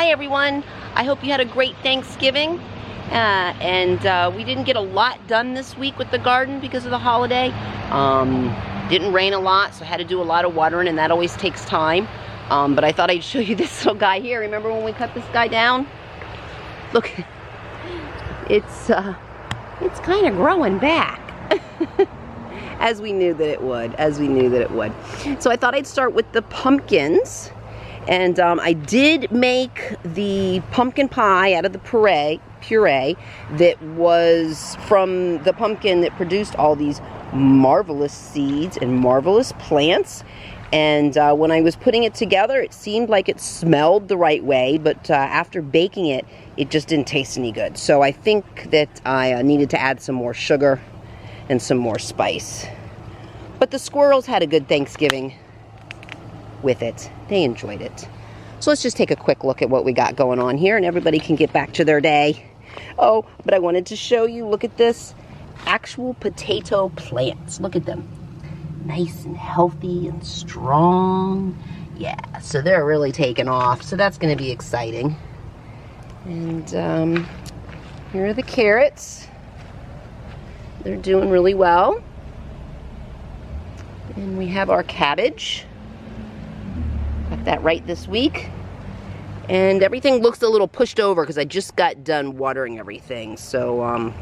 Hi everyone, I hope you had a great Thanksgiving. We didn't get a lot done this week with the garden because of the holiday. Didn't rain a lot, so I had to do a lot of watering, and that always takes time. But I thought I'd show you this little guy here. Remember when we cut this guy down? Look, it's kind of growing back. As we knew that it would, So I thought I'd start with the pumpkins. And I did make the pumpkin pie out of the puree that was from the pumpkin that produced all these marvelous seeds and marvelous plants. And when I was putting it together, it seemed like it smelled the right way, but after baking it, it just didn't taste any good. So I think that I needed to add some more sugar and some more spice. But the squirrels had a good Thanksgiving with it. They enjoyed it. So let's just take a quick look at what we got going on here, and everybody can get back to their day. Oh, but I wanted to show you, look at this, actual potato plants. Look at them. Nice and healthy and strong. Yeah, so they're really taking off. So that's going to be exciting. And here are the carrots. They're doing really well. And we have our cabbage. Got that right this week. And everything looks a little pushed over because I just got done watering everything. So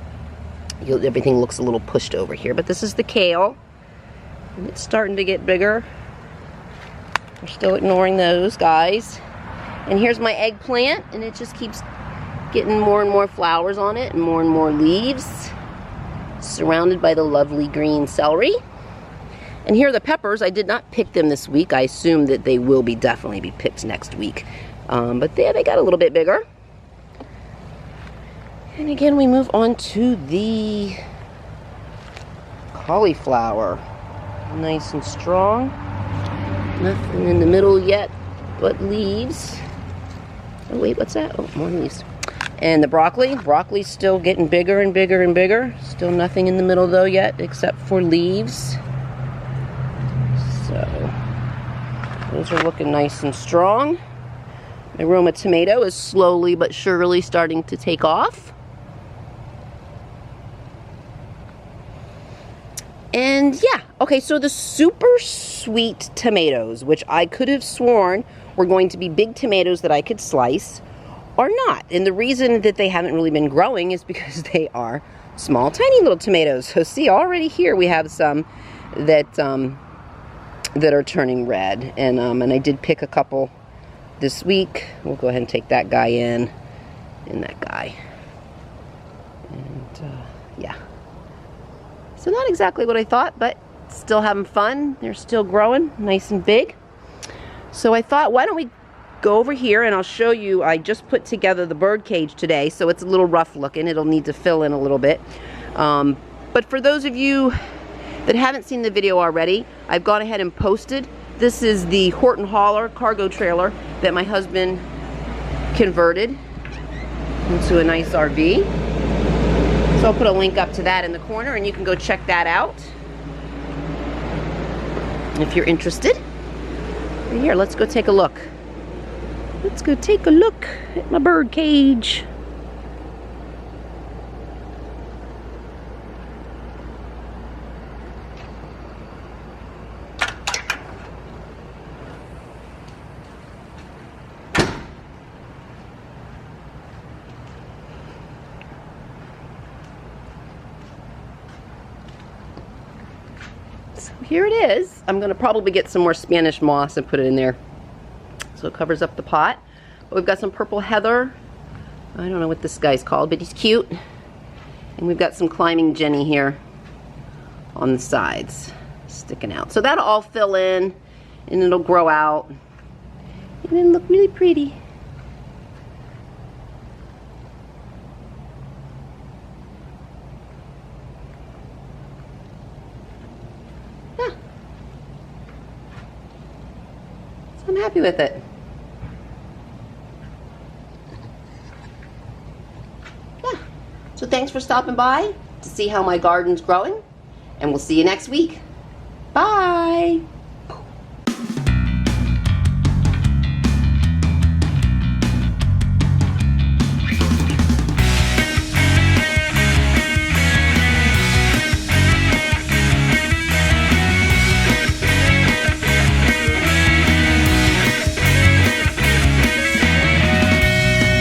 everything looks a little pushed over here. But this is the kale. And it's starting to get bigger. We're still ignoring those guys. And here's my eggplant, and it just keeps getting more and more flowers on it and more leaves. Surrounded by the lovely green celery. And here are the peppers. I did not pick them this week. I assume that they will definitely be picked next week. But there they got a little bit bigger. And again, we move on to the cauliflower. Nice and strong. Nothing in the middle yet but leaves. Oh wait, what's that? Oh, more leaves. And the broccoli. Broccoli's still getting bigger and bigger and bigger. Still nothing in the middle though yet except for leaves. So those are looking nice and strong. My Roma tomato is slowly but surely starting to take off. And yeah, okay, so the super sweet tomatoes, which I could have sworn were going to be big tomatoes that I could slice, are not. And the reason that they haven't really been growing is because they are small, tiny little tomatoes. So see, already here we have some that are turning red. And I did pick a couple this week. We'll go ahead and take that guy in, and that guy. And yeah. So not exactly what I thought, but still having fun. They're still growing nice and big. So I thought, why don't we go over here and I'll show you. I just put together the bird cage today, so it's a little rough looking. It'll need to fill in a little bit. But for those of you that haven't seen the video already, I've gone ahead and posted. This is the Horton Hauler cargo trailer that my husband converted into a nice RV. So I'll put a link up to that in the corner, and you can go check that out if you're interested. And here, let's go take a look. Let's go take a look at my bird cage. So here it is. I'm going to probably get some more Spanish moss and put it in there so it covers up the pot. But we've got some purple heather. I don't know what this guy's called, but he's cute. And we've got some climbing Jenny here on the sides sticking out. So that'll all fill in and it'll grow out and it'll look really pretty. I'm happy with it. Yeah. So thanks for stopping by to see how my garden's growing, and we'll see you next week. Bye.